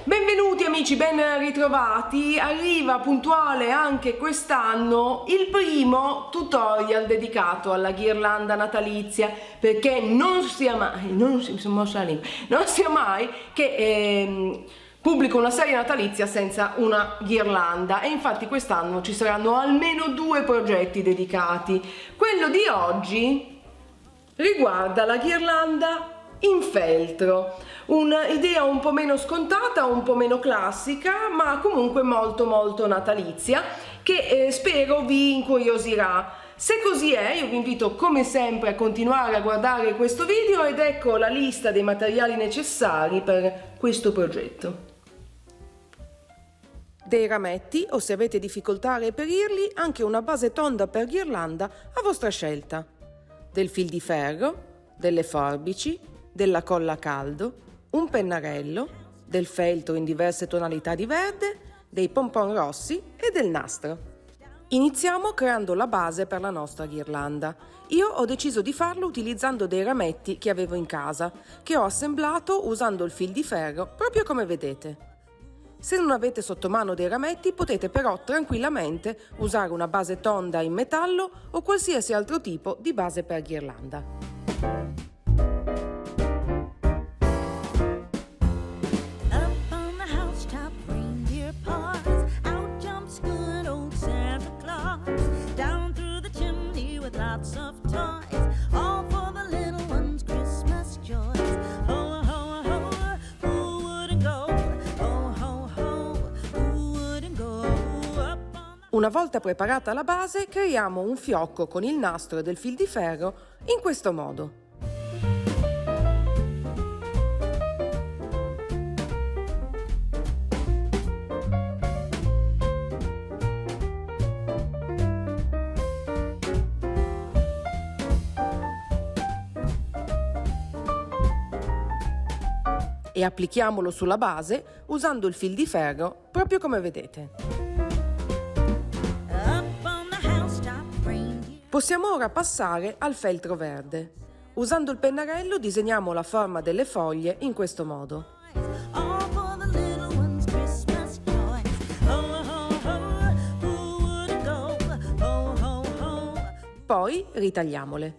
Benvenuti amici, ben ritrovati. Arriva puntuale anche quest'anno il primo tutorial dedicato alla ghirlanda natalizia, perché non sia mai che pubblico una serie natalizia senza una ghirlanda, e infatti quest'anno ci saranno almeno 2 progetti dedicati. Quello di oggi riguarda la ghirlanda in feltro, un'idea un po' meno scontata, un po' meno classica, ma comunque molto natalizia, che spero vi incuriosirà. Se così è, io vi invito come sempre a continuare a guardare questo video ed ecco la lista dei materiali necessari per questo progetto. Dei rametti, o se avete difficoltà a reperirli, anche una base tonda per ghirlanda a vostra scelta, del fil di ferro, delle forbici, della colla a caldo, un pennarello, del feltro in diverse tonalità di verde, dei pompon rossi e del nastro. Iniziamo creando la base per la nostra ghirlanda. Io ho deciso di farlo utilizzando dei rametti che avevo in casa, che ho assemblato usando il fil di ferro, proprio come vedete. Se non avete sotto mano dei rametti, potete però tranquillamente usare una base tonda in metallo o qualsiasi altro tipo di base per ghirlanda. Una volta preparata la base, creiamo un fiocco con il nastro e del fil di ferro in questo modo. E applichiamolo sulla base usando il fil di ferro proprio come vedete. Possiamo ora passare al feltro verde. Usando il pennarello disegniamo la forma delle foglie in questo modo. Poi ritagliamole.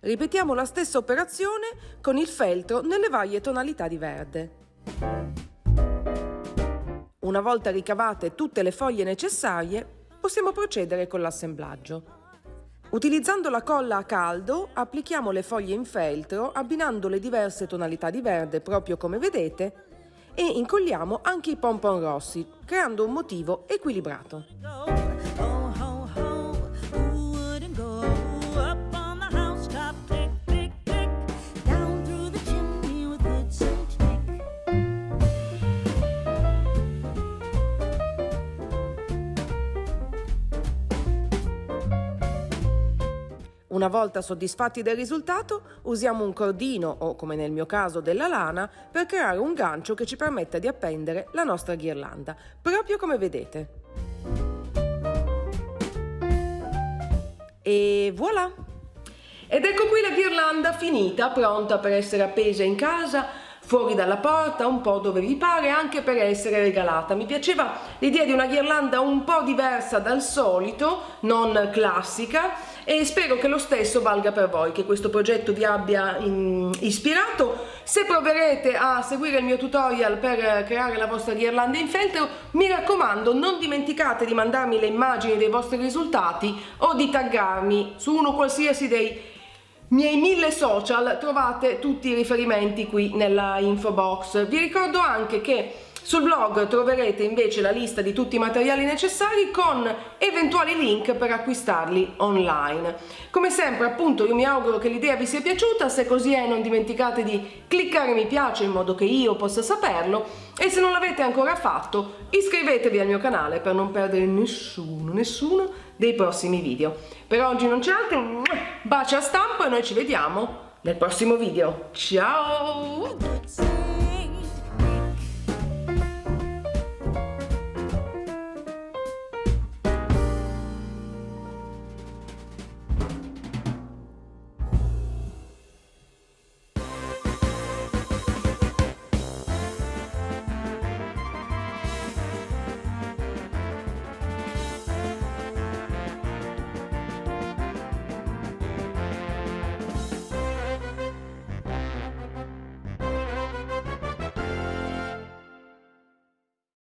Ripetiamo la stessa operazione con il feltro nelle varie tonalità di verde. Una volta ricavate tutte le foglie necessarie, possiamo procedere con l'assemblaggio. Utilizzando la colla a caldo, applichiamo le foglie in feltro, abbinando le diverse tonalità di verde proprio come vedete, e incolliamo anche i pompon rossi, creando un motivo equilibrato. Una volta soddisfatti del risultato, usiamo un cordino o, come nel mio caso, della lana per creare un gancio che ci permetta di appendere la nostra ghirlanda, proprio come vedete. E voilà! Ed ecco qui la ghirlanda finita, pronta per essere appesa in casa, fuori dalla porta, un po' dove vi pare, anche per essere regalata. Mi piaceva l'idea di una ghirlanda un po' diversa dal solito, non classica, e spero che lo stesso valga per voi, che questo progetto vi abbia ispirato. Se proverete a seguire il mio tutorial per creare la vostra ghirlanda in feltro, mi raccomando, non dimenticate di mandarmi le immagini dei vostri risultati o di taggarmi su uno qualsiasi dei miei 1000 social. Trovate tutti i riferimenti qui nella info box. Vi ricordo anche che Sul blog troverete invece la lista di tutti i materiali necessari con eventuali link per acquistarli online. Come sempre, appunto, io mi auguro che l'idea vi sia piaciuta. Se così è, non dimenticate di cliccare mi piace in modo che io possa saperlo, e se non l'avete ancora fatto iscrivetevi al mio canale per non perdere nessuno dei prossimi video. Per oggi non c'è altro, un bacio a stampo e noi ci vediamo nel prossimo video. Ciao!